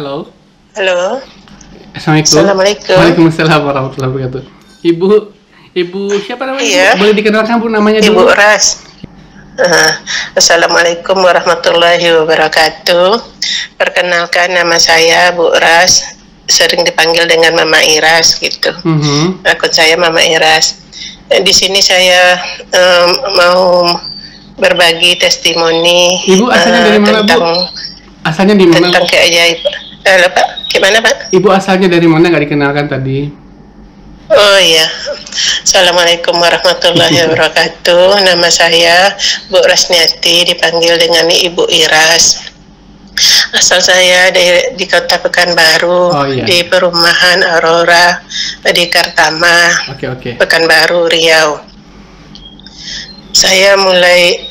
Halo. Halo. Assalamualaikum. Assalamualaikum. Waalaikumsalam warahmatullahi wabarakatuh. Ibu, Ibu siapa namanya? Iya. Ibu? Boleh dikenalkan Bu namanya Ibu dulu? Ras. Assalamualaikum warahmatullahi wabarakatuh. Perkenalkan, nama saya Bu Ras. Sering dipanggil dengan Mama Iras gitu. Akun saya Mama Iras. Di sini saya mau berbagi testimoni. Ibu asalnya dari mana, tentang, Bu? Asalnya di mana? Tentang keajaiban. Pak, gimana Pak? Ibu asalnya dari mana, nggak dikenalkan tadi? Oh iya. Assalamualaikum warahmatullahi wabarakatuh. Nama saya Bu Rasniati, dipanggil dengan Ibu Iras. Asal saya di Kota Pekanbaru, di perumahan Aurora di Kartama, Pekanbaru, Riau. Saya mulai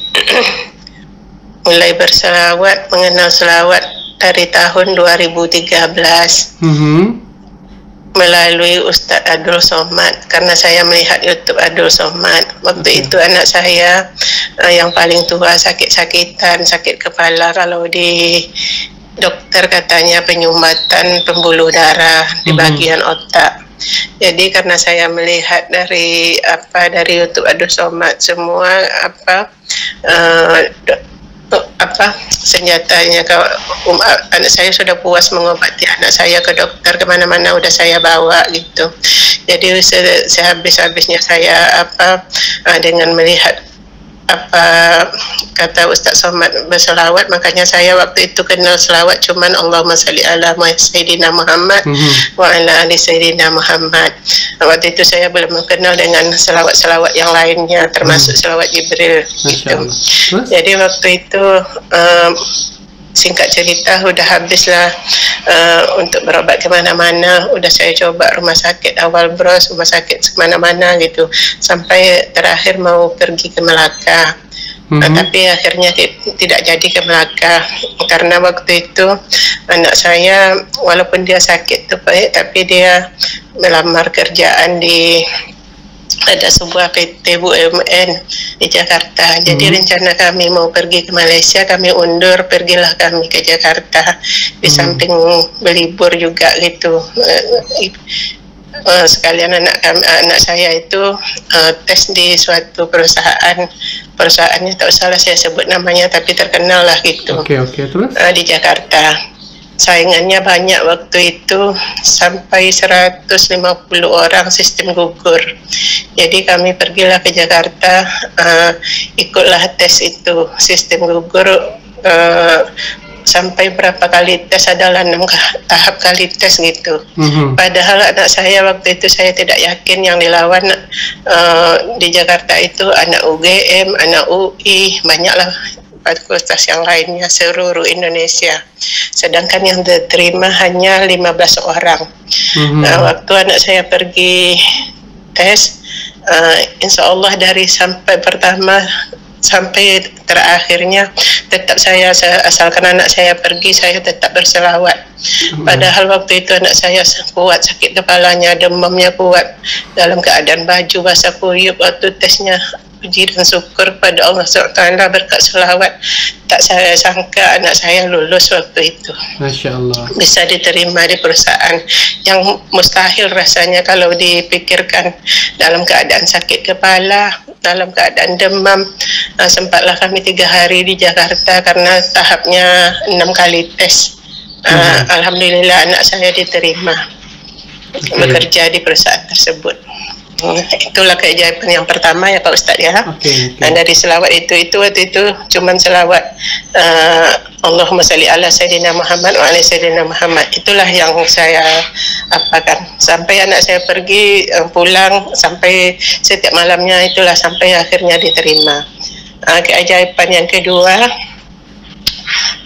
berselawat, mengenal selawat dari tahun 2013. Melalui Ustadz Abdul Somad, karena saya melihat YouTube Abdul Somad. Waktu itu anak saya yang paling tua sakit-sakitan, sakit kepala, kalau di dokter katanya penyumbatan pembuluh darah di bagian otak. Jadi karena saya melihat dari YouTube Abdul Somad semua senjatanya, anak saya sudah puas mengobati anak saya ke dokter, kemana-mana udah saya bawa gitu. Jadi sehabis-habisnya saya dengan melihat kata Ustaz Somad berselawat, makanya saya waktu itu kenal selawat cuman Allahumma salli ala Sayyidina Muhammad wa ala ali Sayyidina Muhammad. Waktu itu saya belum mengenal dengan selawat-selawat yang lainnya, termasuk selawat Jibril gitu. Jadi waktu itu singkat cerita udah habislah untuk berobat kemana-mana, udah saya coba rumah sakit awal bros, rumah sakit kemana-mana gitu, sampai terakhir mau pergi ke Melaka. Tapi akhirnya tidak jadi ke Melaka, karena waktu itu anak saya walaupun dia sakit tapi dia melamar kerjaan di ada sebuah PT BUMN di Jakarta. Jadi rencana kami mau pergi ke Malaysia, kami undur, pergilah kami ke Jakarta. Di samping berlibur juga gitu. Sekalian anak saya itu tes di suatu perusahaannya tak salah saya sebut namanya, tapi terkenal lah gitu. Terus? Di Jakarta. Saingannya banyak waktu itu, sampai 150 orang sistem gugur. Jadi kami pergilah ke Jakarta, ikutlah tes itu sistem gugur, sampai berapa kali tes, adalah 6 tahap kali tes gitu. Padahal anak saya waktu itu saya tidak yakin yang dilawan di Jakarta itu anak UGM, anak UI, banyaklah fakultas yang lainnya seluruh Indonesia. Sedangkan yang diterima hanya 15 orang. Waktu anak saya pergi tes, insya Allah dari sampai pertama sampai terakhirnya tetap saya, asalkan anak saya pergi, saya tetap berselawat. Padahal waktu itu anak saya kuat, sakit kepalanya, demamnya kuat, dalam keadaan baju basah kuyup. Waktu tesnya, puji dan syukur pada Allah SWT berkat selawat, tak saya sangka anak saya lulus waktu itu. Masya Allah. Bisa diterima di perusahaan yang mustahil rasanya kalau dipikirkan, dalam keadaan sakit kepala, dalam keadaan demam. Sempatlah kami 3 hari di Jakarta karena tahapnya 6 kali tes. Alhamdulillah anak saya diterima bekerja di perusahaan tersebut. Itulah keajaiban yang pertama ya Pak Ustadz ya. Dan dari selawat itu waktu itu cuman selawat Allahumma salli ala Sayyidina Muhammad wa ala Sayyidina Muhammad. Itulah yang saya apakan sampai anak saya pergi, pulang, sampai setiap malamnya itulah sampai akhirnya diterima. Keajaiban yang kedua,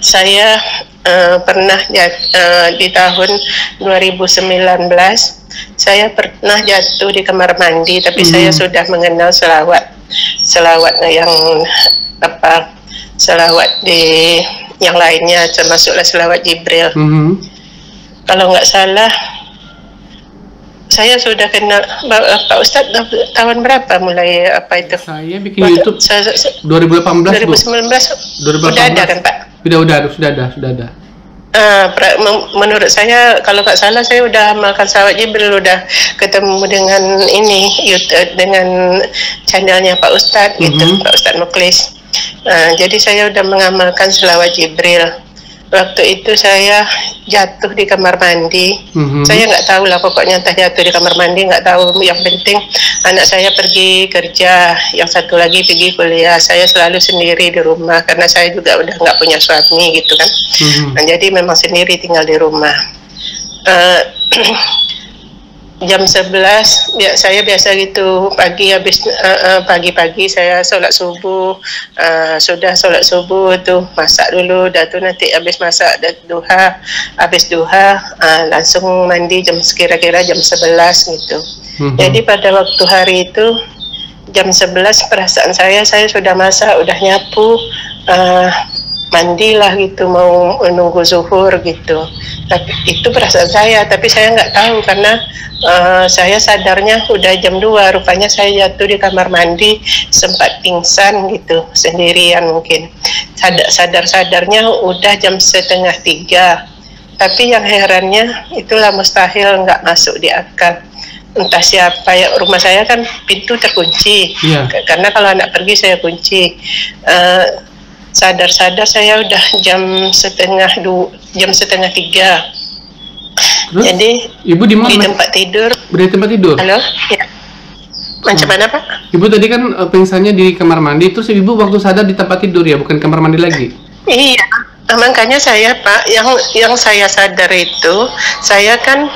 saya pernah di tahun 2019 saya pernah jatuh di kamar mandi, tapi saya sudah mengenal selawat yang selawat di yang lainnya, termasuklah selawat Jibril. Kalau nggak salah saya sudah kenal Pak Ustadz tahun berapa mulai itu? Saya bikin YouTube 2018, 2019. Udah ada kan Pak? Sudah ada. menurut saya kalau nggak salah saya udah makan salawat Jibril, udah ketemu dengan ini YouTube dengan channelnya Pak Ustadz gitu, Pak Ustadz Muklis. Jadi saya udah mengamalkan selawat Jibril. Waktu itu saya jatuh di kamar mandi. Saya nggak tahu lah, pokoknya entah jatuh di kamar mandi, nggak tahu. Yang penting anak saya pergi kerja, yang satu lagi pergi kuliah. Saya selalu sendiri di rumah karena saya juga udah nggak punya suami gitu kan. Nah, jadi memang sendiri tinggal di rumah. Jam 11 ya, saya biasa gitu pagi, habis pagi-pagi saya sholat subuh. Sudah sholat subuh tuh masak dulu, dah tuh nanti habis masak duha, habis duha langsung mandi kira-kira jam 11 gitu. Jadi pada waktu hari itu jam 11 perasaan saya sudah masak, udah nyapu, mandilah gitu, mau menunggu zuhur gitu. Tapi itu perasaan saya, tapi saya nggak tahu karena saya sadarnya udah jam 2. Rupanya saya jatuh di kamar mandi, sempat pingsan gitu sendirian mungkin. Sadarnya udah jam 2:30. Tapi yang herannya itulah mustahil nggak masuk di akal. Entah siapa ya, rumah saya kan pintu terkunci, karena kalau anak pergi saya kunci. Sadar saya udah jam 2:30. Terus, jadi ibu di mana? Di tempat tidur. Di tempat tidur? Halo? Ya. Macam mana Pak? Ibu tadi kan pingsannya di kamar mandi, terus ibu waktu sadar di tempat tidur ya, bukan kamar mandi lagi? Iya, makanya saya Pak, yang saya sadar itu, saya kan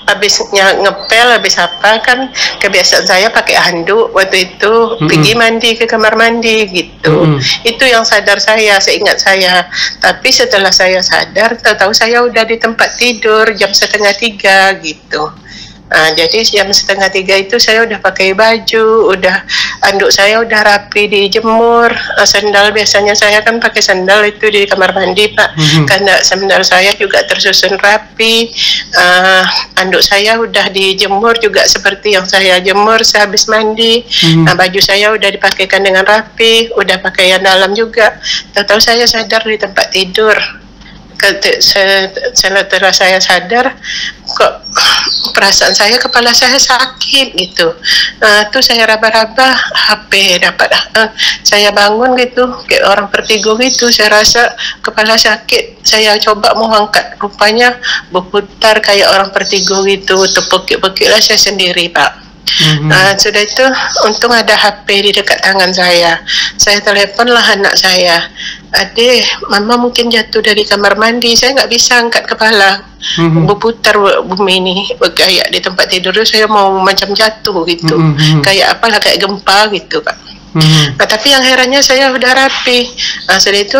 habisnya ngepel, habis apa kan kebiasaan saya pakai handuk waktu itu pergi mandi ke kamar mandi gitu. Itu yang sadar saya, seingat saya. Tapi setelah saya sadar, tahu-tahu saya udah di tempat tidur jam 2:30 gitu. Jadi jam 2:30 itu saya udah pakai baju, udah anduk saya udah rapi dijemur, sandal biasanya saya kan pakai sandal itu di kamar mandi Pak, karena sandal saya juga tersusun rapi, anduk saya udah dijemur juga seperti yang saya jemur sehabis mandi, baju saya udah dipakaikan dengan rapi, udah pakaian dalam juga. Tahu-tahu saya sadar di tempat tidur. Setelah saya sadar, kok perasaan saya, kepala saya sakit gitu. Tuh saya raba-raba HP, dapat saya bangun gitu kayak orang vertigo gitu. Saya rasa kepala sakit, saya coba mau angkat, rupanya berputar kayak orang vertigo gitu. Tepuk-tepuk lah saya sendiri Pak. Sudah itu untung ada HP di dekat tangan saya teleponlah anak saya, "Adik, mama mungkin jatuh dari kamar mandi, saya nggak bisa angkat kepala, berputar bumi ini kayak di tempat tidur itu, saya mau macam jatuh gitu, kayak apalah, kayak gempa gitu Pak." Tapi yang herannya saya udah rapi. Sudah itu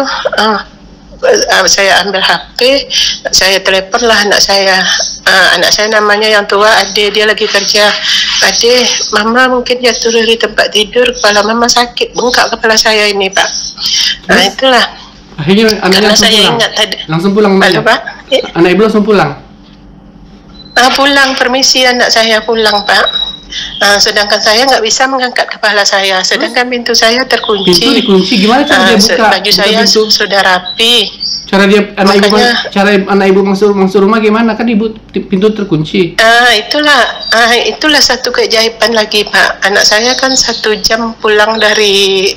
saya ambil HP, saya teleponlah anak saya. Anak saya namanya yang tua Ade, dia lagi kerja. "Ade, mama mungkin jatuh dari tempat tidur, kepala mama sakit, bengkak kepala saya ini Pak." Itulah. Akhirnya anaknya langsung saya pulang. Ingat tadi. Langsung pulang Halo, Pak? Anak ibu langsung pulang? Pulang, permisi, anak saya pulang Pak. Sedangkan saya nggak bisa mengangkat kepala saya, sedangkan pintu saya terkunci. Pintu dikunci, gimana cara dia buka? Baju saya sudah rapi. Cara dia anak Makanya, ibu masuk rumah gimana? Kan ibu pintu terkunci. Itulah satu keajaiban lagi Pak. Anak saya kan 1 jam pulang dari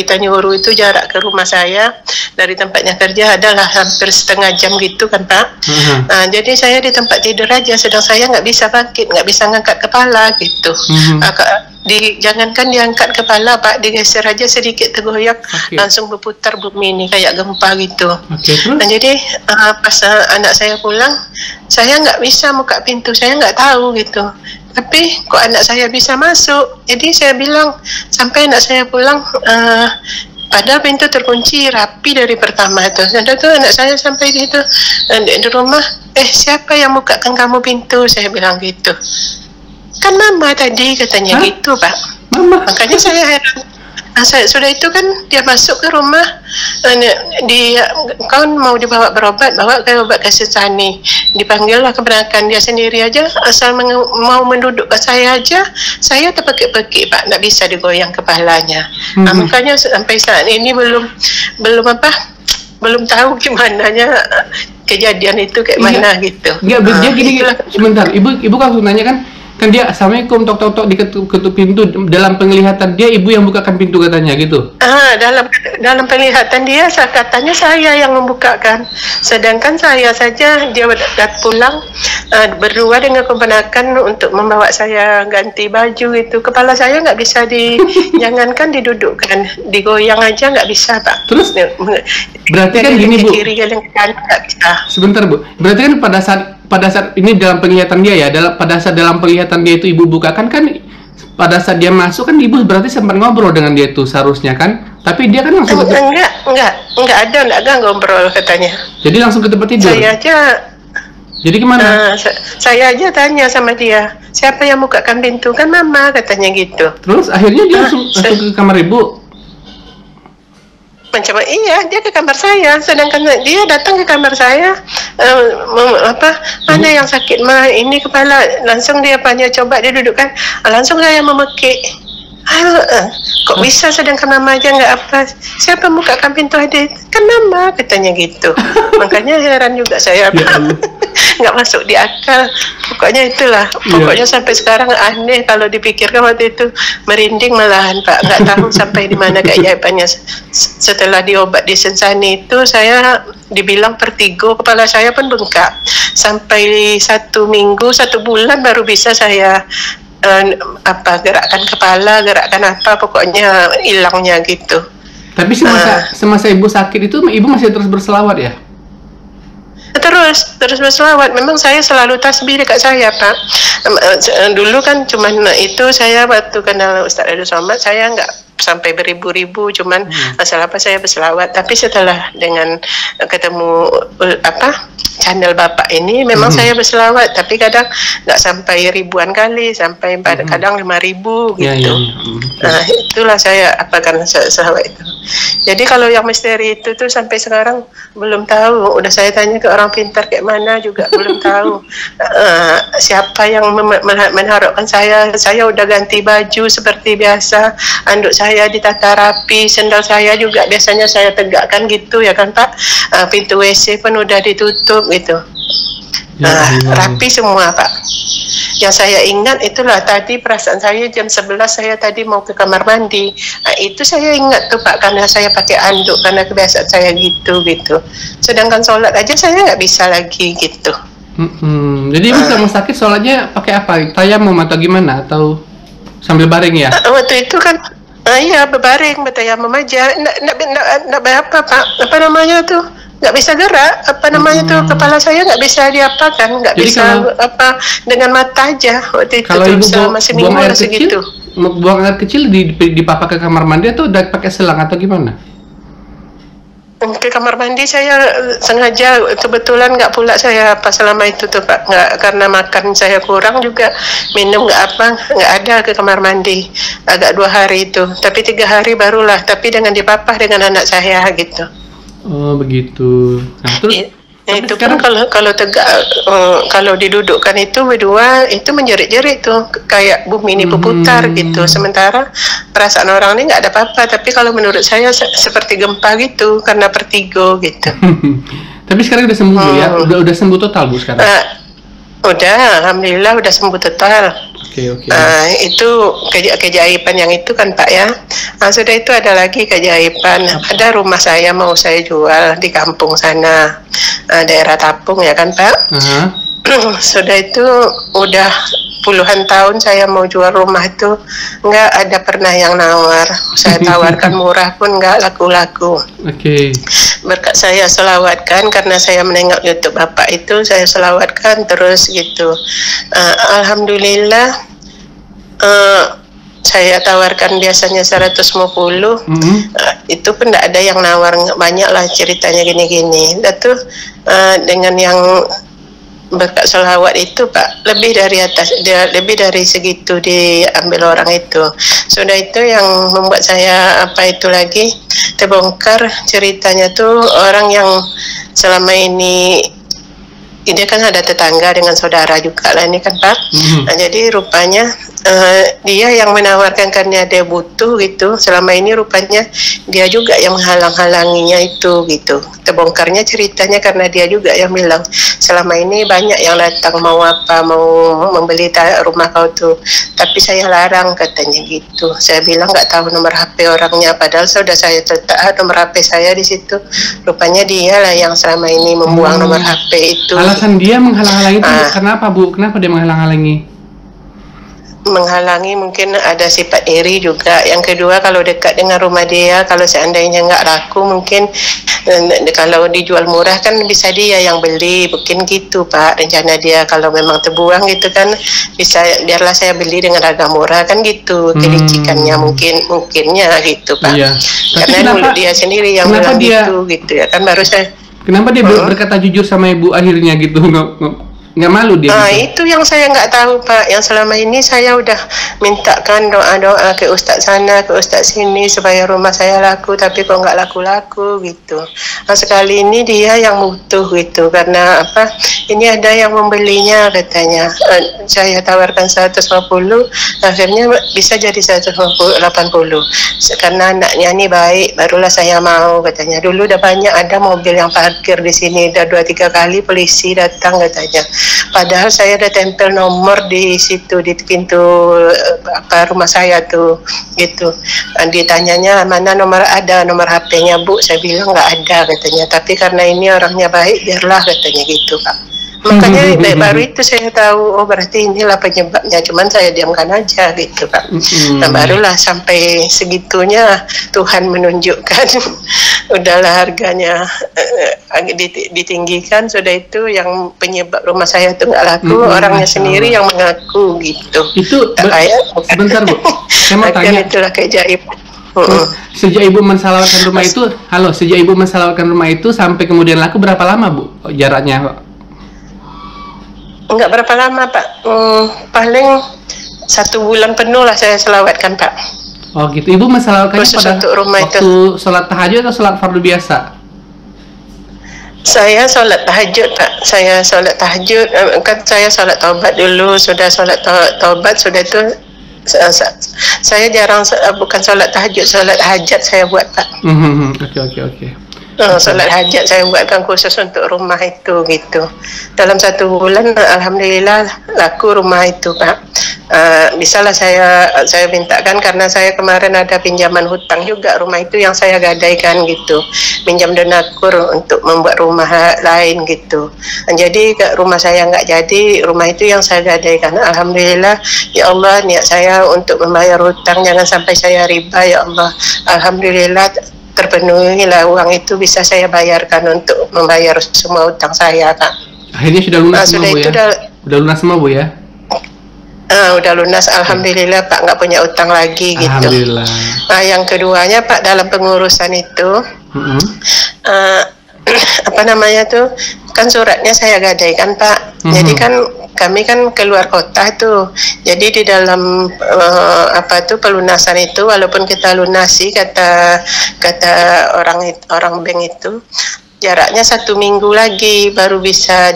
Tanyuru, itu jarak ke rumah saya dari tempatnya kerja adalah hampir setengah jam gitu kan Pak. Jadi saya di tempat tidur aja, sedang saya nggak bisa bangkit, nggak bisa ngangkat kepala gitu. Jangankan diangkat kepala Pak, digeser aja sedikit tergoyak, langsung berputar bumi ini kayak gempa gitu. Nah jadi pas anak saya pulang, saya nggak bisa buka pintu, saya nggak tahu gitu. Tapi kok anak saya bisa masuk? Jadi saya bilang sampai anak saya pulang, padahal pintu terkunci rapi dari pertama itu. Ada tuh anak saya sampai gitu di rumah, siapa yang bukakan kamu pintu? Saya bilang gitu. Kan mama tadi katanya. Gitu Pak. Mama. Makanya saya heran. Sudah itu kan dia masuk ke rumah, kau mau dibawa berobat, bawa ke obat Kasisani. Dipanggillah keberangkatan, dia sendiri aja asal mau menduduk ke saya aja, saya terpekik-pekik Pak, nggak bisa digoyang kepalanya. Makanya sampai saat ini belum tahu gimananya kejadian itu kayak mana gitu. Enggak, dia gini, sebentar. Ibu kan nanya kan dia assalamualaikum, tok ketuk pintu, dalam penglihatan dia ibu yang bukakan pintu katanya gitu. Dalam penglihatan dia katanya saya yang membukakan, sedangkan saya saja dia pulang berdua dengan keponakan untuk membawa saya ganti baju itu. Kepala saya nggak bisa jangankan didudukkan, digoyang aja nggak bisa, Pak. Terus berarti kan gini, Bu, kiri kanan nggak bisa. Sebentar, Bu, berarti kan pada saat ini dalam penglihatan dia ya, pada saat dalam penglihatan dia itu ibu bukakan kan, pada saat dia masuk kan ibu berarti sempat ngobrol dengan dia tuh seharusnya kan, tapi dia kan langsung enggak ada ngobrol katanya. Jadi langsung ke tempat tidur. Saya aja. Jadi gimana? Saya aja tanya sama dia, siapa yang bukakan pintu, kan mama katanya gitu. Terus akhirnya dia langsung ke kamar ibu. Macam iya, dia ke kamar saya, sedangkan dia datang ke kamar saya, mana yang sakit mah, ini kepala, langsung dia coba dia dudukkan, langsung saya memekik. Kok bisa sedangkan mama aja nggak apa, siapa bukakan pintu adik, kan mama katanya gitu. Makanya heran juga saya, nggak masuk di akal. Pokoknya itulah, pokoknya sampai sekarang aneh kalau dipikirkan. Waktu itu merinding malahan, Pak, nggak tahu sampai di mana keajaibannya. Setelah diobat di Sensani itu saya dibilang vertigo, kepala saya pun bengkak sampai 1 minggu 1 bulan baru bisa saya gerakan kepala, gerakan apa, pokoknya hilangnya gitu. Tapi semasa ibu sakit itu ibu masih terus berselawat ya? Terus berselawat. Memang saya selalu tasbih dekat saya, Pak. Dulu kan cuman itu, saya waktu kenal Ustaz Edo Somad saya nggak sampai beribu-ribu, cuman asal apa saya berselawat. Tapi setelah dengan ketemu channel Bapak ini, memang saya berselawat, tapi kadang nggak sampai ribuan kali, sampai kadang 5.000 gitu. Nah, itulah saya karena selawat itu. Jadi kalau yang misteri itu tuh sampai sekarang belum tahu. Udah saya tanya ke orang pintar kayak mana juga belum tahu. Siapa yang mengharapkan saya udah ganti baju seperti biasa, anduk saya ditata rapi, sendal saya juga biasanya saya tegakkan gitu ya kan, Pak. Pintu WC pun udah ditutup gitu. Rapi semua, Pak. Yang saya ingat itulah tadi perasaan saya jam 11 saya tadi mau ke kamar mandi. Itu saya ingat tuh, Pak, karena saya pakai anduk karena kebiasaan saya gitu. Sedangkan sholat aja saya nggak bisa lagi gitu. Jadi ibu selama sakit sholatnya pakai apa? Tayamum atau gimana? Atau sambil baring ya? Waktu itu kan iya berbaring, bertayamum aja. Nggak apa, Pak? Apa namanya tuh? Nggak bisa gerak, kepala saya nggak bisa diapakan, nggak bisa dengan mata aja waktu itu. Kalau ibu masih buang air kecil, buang air kecil dipapa ke kamar mandi atau udah pakai selang atau gimana? Ke kamar mandi saya sengaja, kebetulan nggak pula saya selama itu tuh, Pak, nggak, karena makan saya kurang juga, minum nggak ada ke kamar mandi, agak 2 hari itu, tapi 3 hari barulah, tapi dengan dipapah dengan anak saya gitu. Oh begitu. Nah, terus itu kan kalau tegak, kalau didudukkan itu berdua itu menjerit-jerit tuh kayak bumi ini berputar gitu. Sementara perasaan orang ini nggak ada apa-apa, tapi kalau menurut saya seperti gempa gitu karena vertigo gitu. Tapi sekarang udah sembuh ya? Udah sembuh total, Bu, sekarang? Udah, alhamdulillah udah sembuh total. Oke. Itu keajaiban yang itu kan, Pak ya. Sudah itu ada lagi keajaiban. Ada rumah saya mau saya jual di kampung sana, daerah Tapung ya kan, Pak. Sudah itu udah puluhan tahun saya mau jual rumah itu, nggak ada pernah yang nawar. Saya tawarkan murah pun nggak laku-laku. Berkat saya selawatkan, karena saya menengok YouTube Bapak itu, saya selawatkan terus gitu. Alhamdulillah, saya tawarkan biasanya 150, itu pun tidak ada yang nawar, banyak lah ceritanya gini-gini. Dan tuh dengan yang berkat selawat itu, Pak, lebih dari segitu diambil orang itu. Sudah itu yang membuat saya itu lagi terbongkar ceritanya tuh, orang yang selama ini dia kan ada tetangga dengan saudara juga lah ini kan, Pak. Nah, jadi rupanya dia yang menawarkan karena dia butuh gitu. Selama ini rupanya dia juga yang menghalang-halanginya itu gitu. Terbongkarnya ceritanya karena dia juga yang bilang selama ini banyak yang datang mau apa, mau membeli rumah kau tuh, tapi saya larang katanya gitu. Saya bilang nggak tahu nomor HP orangnya, padahal sudah saya letak nomor HP saya di situ. Rupanya dia lah yang selama ini membuang nomor HP itu. Alasan dia menghalang-halangi itu kenapa, Bu? Kenapa dia menghalang-halangi? Menghalangi mungkin ada sifat iri juga. Yang kedua, kalau dekat dengan rumah dia, kalau seandainya nggak laku mungkin kalau dijual murah kan bisa dia yang beli, mungkin gitu Pak rencana dia. Kalau memang terbuang gitu kan bisa, biarlah saya beli dengan harga murah kan gitu, kelicikannya mungkinnya gitu Pak. Iya. Karena mulut dia sendiri yang bilang gitu ya kan, baru saya. Kenapa dia berkata jujur sama ibu akhirnya gitu? Nggak malu dia? Itu yang saya nggak tahu Pak. Yang selama ini saya udah mintakan doa-doa ke ustadz sana, ke ustadz sini supaya rumah saya laku, tapi kok nggak laku-laku gitu. Nah, sekali ini dia yang butuh gitu, karena apa? Ini ada yang membelinya katanya. Saya tawarkan 150, akhirnya bisa jadi 180. Karena anaknya ini baik, barulah saya mau katanya. Dulu udah banyak ada mobil yang parkir di sini, udah 2-3 kali polisi datang katanya. Padahal saya ada tempel nomor di situ di pintu rumah saya tuh gitu. Ditanyanya mana nomor HP-nya Bu, saya bilang nggak ada katanya. Tapi karena ini orangnya baik, biarlah katanya gitu Pak. Makanya baru itu saya tahu, oh berarti inilah penyebabnya, cuman saya diamkan aja gitu Pak. Nah barulah sampai segitunya Tuhan menunjukkan udahlah harganya ditinggikan, sudah itu yang penyebab rumah saya itu nggak laku, orangnya sendiri yang mengaku gitu. Itu sebentar Bu, saya mau tanya. Itulah keajaiban. Sejak ibu mensalawatkan rumah itu, sejak ibu mensalawatkan rumah itu sampai kemudian laku berapa lama Bu jaraknya Pak? Enggak berapa lama Pak, paling 1 bulan penuh lah saya selawatkan Pak. Oh gitu, ibu mensalawatkannya pada waktu sholat tahajud atau sholat fardu biasa? Saya sholat tahajud Pak, saya sholat tahajud, kan saya sholat taubat dulu, sudah sholat taubat, sudah itu saya jarang, bukan sholat tahajud, sholat hajat saya buat Pak. Oke. Sholat hajat saya buatkan khusus untuk rumah itu gitu. Dalam 1 bulan alhamdulillah laku rumah itu Pak. Bisalah saya mintakan, karena saya kemarin ada pinjaman hutang juga rumah itu yang saya gadaikan gitu, pinjam donatur untuk membuat rumah lain gitu. Jadi rumah saya nggak jadi, rumah itu yang saya gadaikan. Alhamdulillah ya Allah, niat saya untuk membayar hutang jangan sampai saya riba ya Allah. Alhamdulillah terpenuhilah, uang itu bisa saya bayarkan untuk membayar semua utang saya Kak. Akhirnya sudah lunas semua Bu ya? Udah lunas semua Bu ya? Udah lunas alhamdulillah Pak, nggak punya utang lagi gitu. Alhamdulillah. Nah yang keduanya Pak, dalam pengurusan itu apa namanya tuh, kan suratnya saya gadaikan Pak. Jadi kan kami kan keluar kota tuh, jadi di dalam pelunasan itu, walaupun kita lunasi kata orang bank itu, jaraknya 1 minggu lagi baru bisa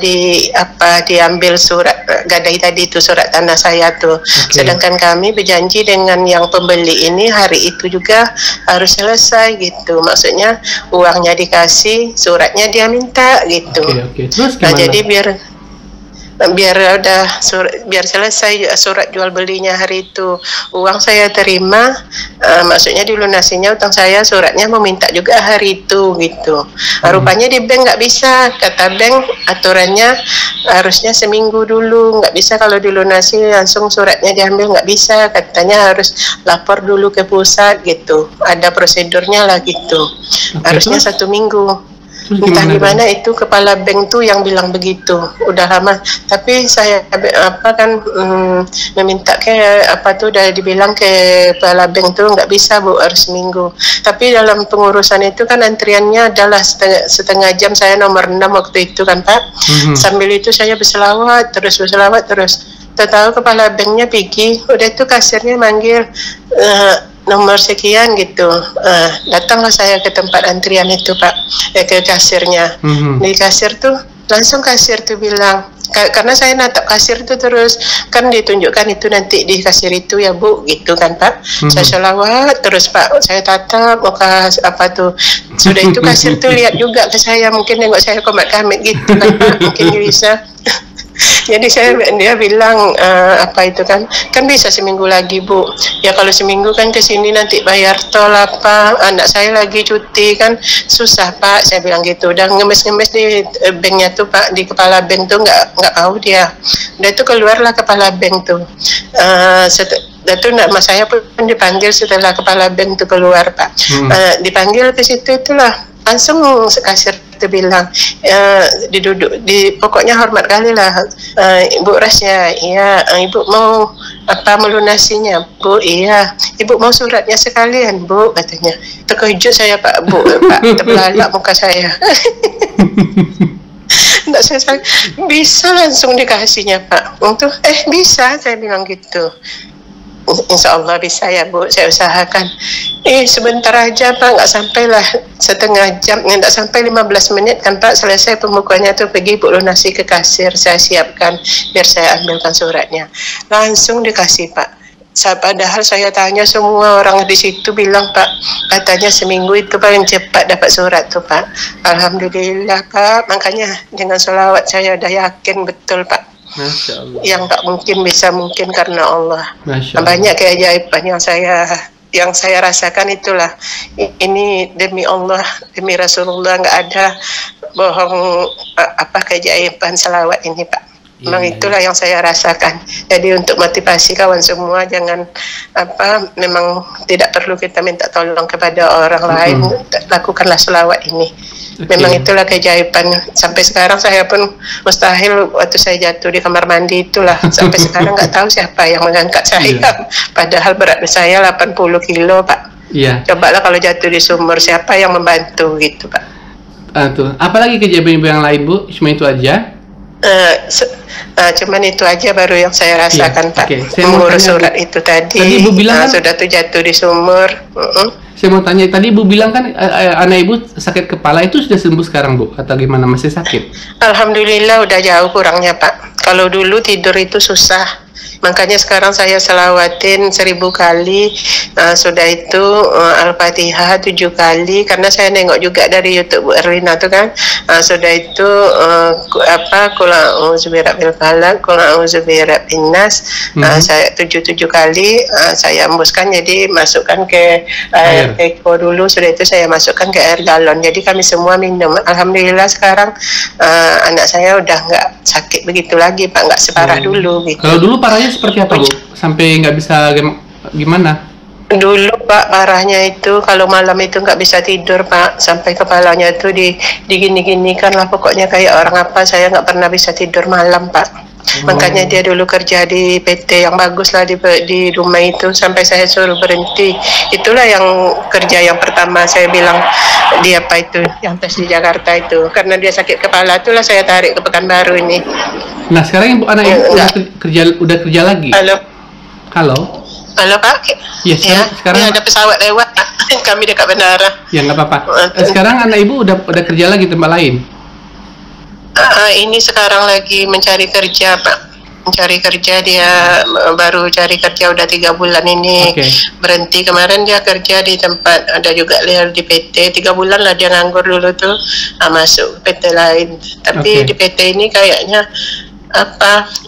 diambil surat gadai tadi itu, surat tanah saya tuh. Sedangkan kami berjanji dengan yang pembeli ini hari itu juga harus selesai gitu, maksudnya uangnya dikasih, suratnya dia minta gitu. Terus nah jadi biar selesai surat jual belinya hari itu, uang saya terima, maksudnya dilunasinya utang saya, suratnya meminta juga hari itu gitu. Rupanya di bank nggak bisa, kata bank aturannya harusnya seminggu dulu, nggak bisa kalau dilunasi langsung suratnya diambil, nggak bisa, katanya harus lapor dulu ke pusat gitu, ada prosedurnya lah gitu. Harusnya 1 minggu. Entah gimana itu kepala bank tuh yang bilang begitu, udah lama. Tapi saya meminta udah dibilang ke kepala bank tuh nggak bisa Bu, harus seminggu. Tapi dalam pengurusan itu kan antriannya adalah setengah jam, saya nomor 6 waktu itu kan Pak. Sambil itu saya berselawat terus. Tahu kepala banknya pergi, udah itu kasirnya manggil nomor sekian gitu. Datanglah saya ke tempat antrian itu Pak, ke kasirnya. Di kasir tuh Langsung kasir tuh bilang, karena saya natap kasir itu terus, kan ditunjukkan itu nanti di kasir itu ya Bu, gitu kan Pak. Saya sholawat terus Pak, saya tatap muka apa tuh. Sudah itu kasir tuh lihat juga ke saya, mungkin nengok saya komat kamit gitu kan Pak, mungkin bisa. Jadi dia bilang apa itu kan bisa seminggu lagi Bu. Ya kalau seminggu kan ke sini nanti bayar tol apa, anak saya lagi cuti kan susah Pak, saya bilang gitu. Dan ngemes-ngemes di banknya tuh Pak, di kepala bank tuh nggak tahu dia. Udah itu keluarlah kepala bank tuh. Itu nama saya pun dipanggil setelah kepala bank itu keluar Pak. Dipanggil ke situ itulah langsung kasir itu bilang pokoknya hormat kali lah, Ibu Rasya, iya, Ibu mau apa melunasinya Bu, iya, Ibu mau suratnya sekalian Bu, katanya. Terkejut saya Pak, Bu, Pak, terbelalak muka saya. Nggak, saya bisa langsung dikasihnya Pak. Untuk bisa, saya bilang gitu. Insya Allah bisa ya Bu, saya usahakan. Sebentar aja Pak, nggak sampailah setengah jam, nggak sampai 15 menit kan Pak, selesai pembukuannya tuh, pergi Bu lunasi ke kasir, saya siapkan biar saya ambilkan suratnya. Langsung dikasih Pak. Padahal saya tanya semua orang di situ bilang Pak, katanya seminggu itu paling cepat dapat surat tuh Pak. Alhamdulillah Pak, makanya dengan sholawat saya udah yakin betul Pak. Masya Allah. Yang tak mungkin bisa mungkin karena Allah. Banyak keajaiban yang saya rasakan itulah. Ini demi Allah, demi Rasulullah, nggak ada bohong apa keajaiban selawat ini Pak. Memang itulah yang saya rasakan. Jadi untuk motivasi kawan semua, jangan memang tidak perlu kita minta tolong kepada orang lain, lakukanlah selawat ini. Memang itulah keajaiban. Sampai sekarang saya pun mustahil waktu saya jatuh di kamar mandi itulah. Sampai sekarang nggak tahu siapa yang mengangkat saya. Padahal berat saya 80 kilo Pak. Cobalah kalau jatuh di sumur, siapa yang membantu gitu Pak. Apalagi kejadian yang lain Bu? Cuma itu aja? Cuman itu aja baru yang saya rasakan Pak. Mengurus surat itu tadi Ibu bilang kan, sudah tuh jatuh di sumur. Saya mau tanya, tadi Ibu bilang kan anak Ibu sakit kepala, itu sudah sembuh sekarang Bu? Atau gimana, masih sakit? Alhamdulillah udah jauh kurangnya Pak. Kalau dulu tidur itu susah, makanya sekarang saya selawatin 1000 kali. Sudah itu Al-Fatihah 7 kali, karena saya nengok juga dari YouTube Bu Erlina tuh kan. Sudah itu Qul a'udzu birabbil falaq, Qul a'udzu birabbin nas. Saya 7 kali saya embuskan, jadi masukkan ke teko dulu. Sudah itu saya masukkan ke air galon, jadi kami semua minum. Alhamdulillah sekarang anak saya udah nggak sakit begitu lagi Pak, nggak separah dulu gitu. Kalau dulu parahnya seperti apa Bu? Sampai nggak bisa gimana? Dulu Pak parahnya itu kalau malam itu nggak bisa tidur Pak, sampai kepalanya itu digini-ginikan lah, pokoknya kayak orang apa, saya nggak pernah bisa tidur malam Pak. Makanya dia dulu kerja di PT yang bagus lah di rumah itu, sampai saya suruh berhenti. Itulah yang kerja yang pertama saya bilang di apa itu, yang tes di Jakarta itu, karena dia sakit kepala, itulah saya tarik ke Pekanbaru ini. Nah sekarang Ibu, anak Ibu udah kerja lagi? Halo Pak? Ya, sekarang ada pesawat lewat, kami dekat bandara. Ya nggak apa-apa. Sekarang anak Ibu udah kerja lagi tempat lain? Ini sekarang lagi mencari kerja Pak. Mencari kerja, dia baru cari kerja udah 3 bulan ini. Berhenti. Kemarin dia kerja di tempat, ada juga lihat di PT, 3 bulan lah dia nganggur dulu tuh, masuk PT lain. Tapi di PT ini kayaknya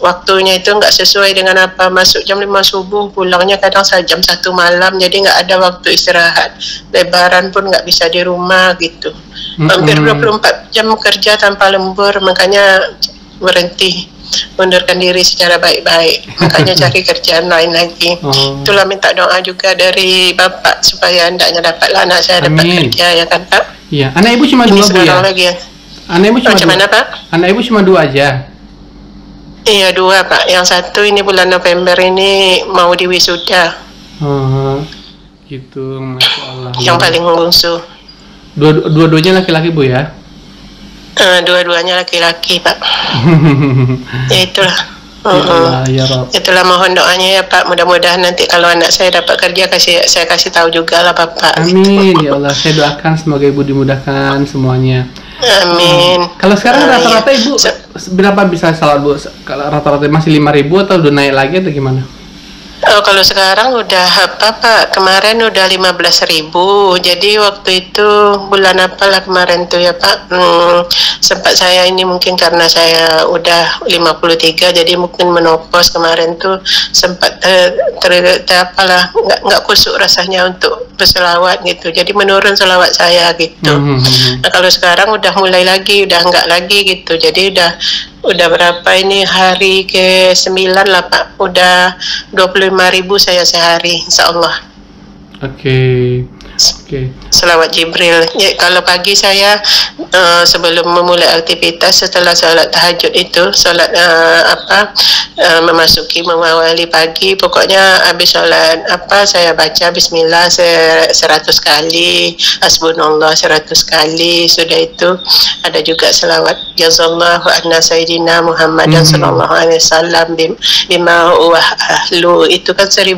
waktunya itu nggak sesuai dengan masuk jam 5 subuh, pulangnya kadang jam 1 malam, jadi nggak ada waktu istirahat. Lebaran pun nggak bisa di rumah gitu. Hampir 24 jam kerja tanpa lembur, makanya berhenti, mundurkan diri secara baik-baik, makanya cari kerjaan lain lagi. Itulah minta doa juga dari Bapak supaya hendaknya dapatlah anak saya dapat kerja, ya kan Pak? Iya. Anak Ibu cuma 2 Bu ya? Anak Ibu cuma Macam mana Pak? Anak Ibu cuma 2 aja? Iya 2 Pak, yang satu ini bulan November ini mau diwisuda. Gitu, Masya Allah. Yang paling bungsu. Dua-duanya laki-laki Bu ya? Dua-duanya laki-laki Pak. Ya itulah. Ya Rob. Itulah mohon doanya ya Pak, mudah-mudahan nanti kalau anak saya dapat kerja saya kasih tahu juga lah Bapak. Amin, ya Allah, saya doakan semoga Ibu dimudahkan semuanya. Amin. Kalau sekarang rata-rata ya. Ibu berapa bisa salawat Bu? Kalau rata-rata masih 5.000 atau udah naik lagi atau gimana? Oh, kalau sekarang udah apa Pak? Kemarin udah 15.000. Jadi waktu itu bulan apalah kemarin tuh ya Pak? Sempat saya ini mungkin karena saya udah 53, jadi mungkin menopause kemarin tuh sempat apalah nggak kusuk rasanya untuk berselawat gitu. Jadi menurun selawat saya gitu. Nah, kalau sekarang udah mulai lagi, udah nggak lagi gitu. Jadi udah berapa ini hari ke-9 lah Pak, udah 25.000 saya sehari insya Allah. Oke. Selawat Jibril ya, kalau pagi saya sebelum memulai aktivitas setelah sholat tahajud itu memasuki mengawali pagi, pokoknya habis sholat saya baca bismillah 100 kali, hasbunallah 100 kali. Sudah itu ada juga selawat jazallahu anna sayyidina Muhammadan sallallahu alaihi wasallam bima huwa ahlu, itu kan 1000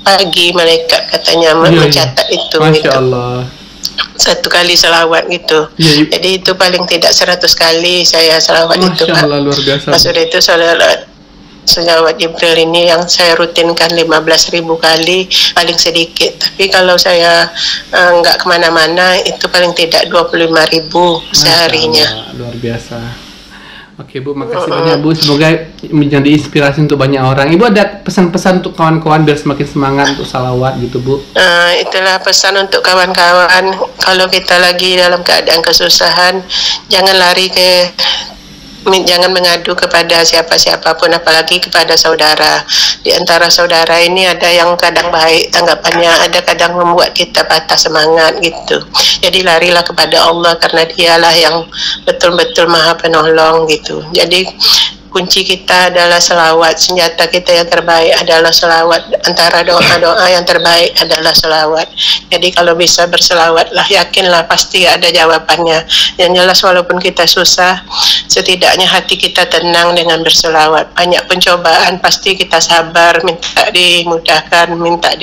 pagi malaikat katanya mencatat itu. Masya Allah. 1 kali selawat gitu. Jadi itu paling tidak 100 kali saya selawat. Masya itu Pak. Allah, luar biasa. Maksudnya itu selawat Jibril ini yang saya rutinkan 15.000 kali paling sedikit. Tapi kalau saya nggak kemana-mana itu paling tidak 25.000 seharinya. Luar biasa. Oke Bu, makasih banyak Bu. Semoga menjadi inspirasi untuk banyak orang. Ibu ada pesan-pesan untuk kawan-kawan biar semakin semangat untuk salawat gitu Bu? Itulah pesan untuk kawan-kawan. Kalau kita lagi dalam keadaan kesusahan, jangan jangan mengadu kepada siapa-siapapun, apalagi kepada saudara. Di antara saudara ini ada yang kadang baik tanggapannya, ada kadang membuat kita patah semangat gitu. Jadi larilah kepada Allah karena Dialah yang betul-betul Maha Penolong gitu. Jadi kunci kita adalah selawat, senjata kita yang terbaik adalah selawat, antara doa-doa yang terbaik adalah selawat. Jadi kalau bisa berselawatlah, yakinlah pasti ada jawabannya. Yang jelas walaupun kita susah, setidaknya hati kita tenang dengan berselawat. Banyak pencobaan pasti kita sabar, minta dimudahkan, minta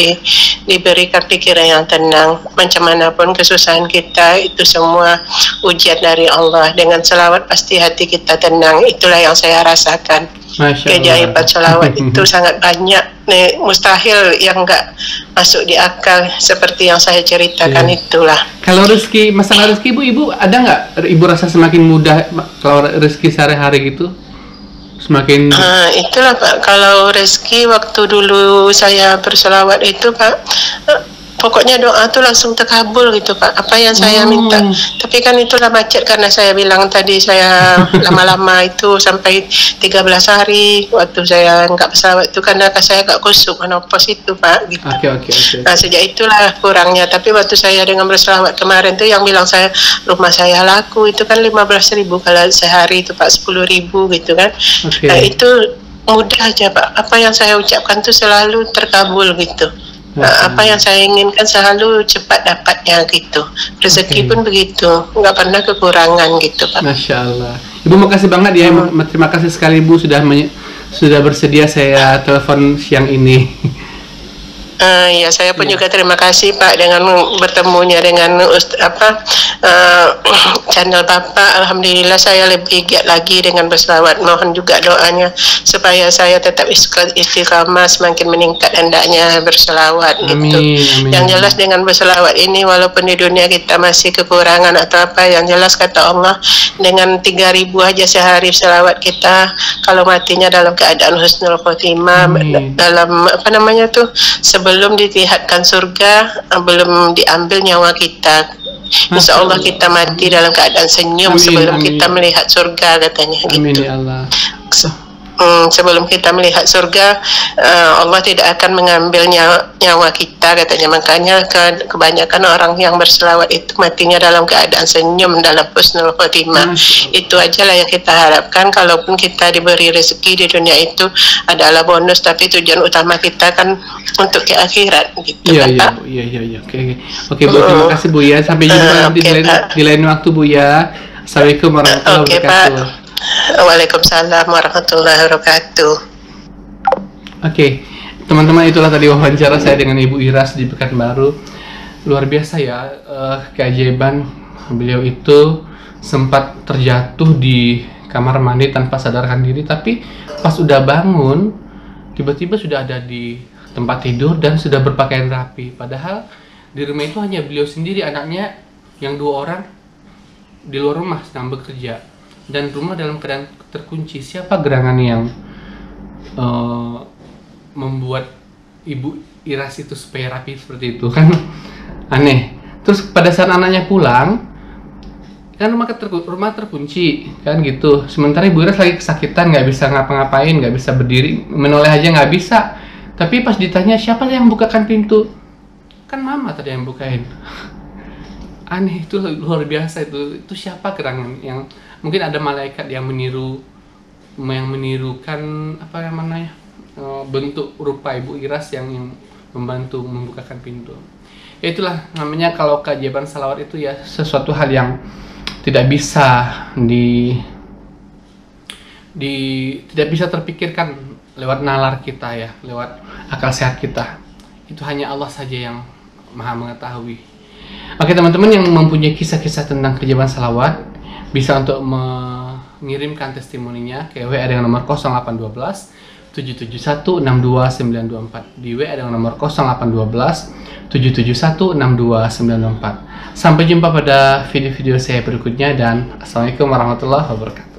diberikan pikiran yang tenang. Macam manapun kesusahan kita, itu semua ujian dari Allah. Dengan selawat pasti hati kita tenang. Itulah yang saya rasakan. Keajaiban selawat itu sangat banyak nih, mustahil yang nggak masuk di akal seperti yang saya ceritakan. Itulah. Kalau masalah rezeki ibu ada nggak ibu rasa semakin mudah kalau rezeki sehari-hari gitu semakin? Itulah Pak, kalau rezeki waktu dulu saya berselawat itu Pak, pokoknya doa tuh langsung terkabul gitu Pak, apa yang saya minta. Tapi kan itulah macet karena saya bilang tadi, saya lama-lama itu sampai 13 hari waktu saya nggak berselawat itu karena saya nggak kusuk menopause itu Pak gitu. Nah sejak itulah kurangnya. Tapi waktu saya dengan berselawat kemarin tuh yang bilang saya rumah saya laku itu kan 15.000 kalau sehari itu Pak, 10.000 gitu kan. Nah itu mudah aja Pak, apa yang saya ucapkan tuh selalu terkabul gitu. Apa yang saya inginkan selalu cepat dapatnya gitu. Rezeki pun begitu, nggak pernah kekurangan gitu Pak. Masya Allah. Ibu makasih banget ya. Terima kasih sekali Ibu sudah bersedia saya telepon siang ini. Ya saya pun juga terima kasih Pak dengan bertemunya dengan channel Bapak. Alhamdulillah saya lebih giat lagi dengan berselawat. Mohon juga doanya supaya saya tetap istiqamah, semakin meningkat hendaknya berselawat gitu. Yang jelas dengan berselawat ini walaupun di dunia kita masih kekurangan atau apa, yang jelas kata Allah dengan 3.000 aja sehari selawat kita, kalau matinya dalam keadaan husnul khotimah, dalam sebelum dilihatkan surga, belum diambil nyawa kita, insya Allah kita mati dalam keadaan senyum sebelum kita melihat surga katanya gitu. Amin ya Allah. Sebelum kita melihat surga, Allah tidak akan mengambil nyawa kita katanya. Makanya kebanyakan orang yang berselawat itu matinya dalam keadaan senyum, dalam husnul khotimah. Itu aja lah yang kita harapkan. Kalaupun kita diberi rezeki di dunia itu adalah bonus, tapi tujuan utama kita kan untuk ke akhirat gitu. Iya. Oke Bu, terima kasih Bu ya. Sampai jumpa di lain waktu Bu ya. Assalamualaikum warahmatullahi wabarakatuh. Waalaikumsalam warahmatullahi wabarakatuh. Oke, teman-teman, itulah tadi wawancara saya dengan Ibu Iras di Pekanbaru. Luar biasa ya, keajaiban beliau itu sempat terjatuh di kamar mandi tanpa sadarkan diri, tapi pas udah bangun tiba-tiba sudah ada di tempat tidur dan sudah berpakaian rapi. Padahal di rumah itu hanya beliau sendiri, anaknya yang 2 orang di luar rumah sedang bekerja dan rumah dalam keadaan terkunci. Siapa gerangan yang membuat Ibu Iras itu supaya rapi seperti itu kan? Aneh. Terus pada saat anaknya pulang kan rumah terkunci kan gitu, sementara Ibu Iras lagi kesakitan, nggak bisa ngapa-ngapain, nggak bisa berdiri, menoleh aja nggak bisa. Tapi pas ditanya siapa yang bukakan pintu, kan mama tadi yang bukain. Aneh, itu luar biasa. Itu siapa gerangan yang mungkin ada malaikat yang menirukan apa namanya, bentuk rupa Ibu Iras yang membantu membukakan pintu. Ya itulah namanya kalau keajaiban salawat itu ya, sesuatu hal yang tidak bisa tidak bisa terpikirkan lewat nalar kita ya, lewat akal sehat kita. Itu hanya Allah saja yang maha mengetahui. Oke teman-teman yang mempunyai kisah-kisah tentang keajaiban salawat bisa untuk mengirimkan testimoninya ke WA dengan nomor 0812 771 62924. Di WA dengan nomor 0812 771 62924. Sampai jumpa pada video-video saya berikutnya dan Assalamualaikum warahmatullahi wabarakatuh.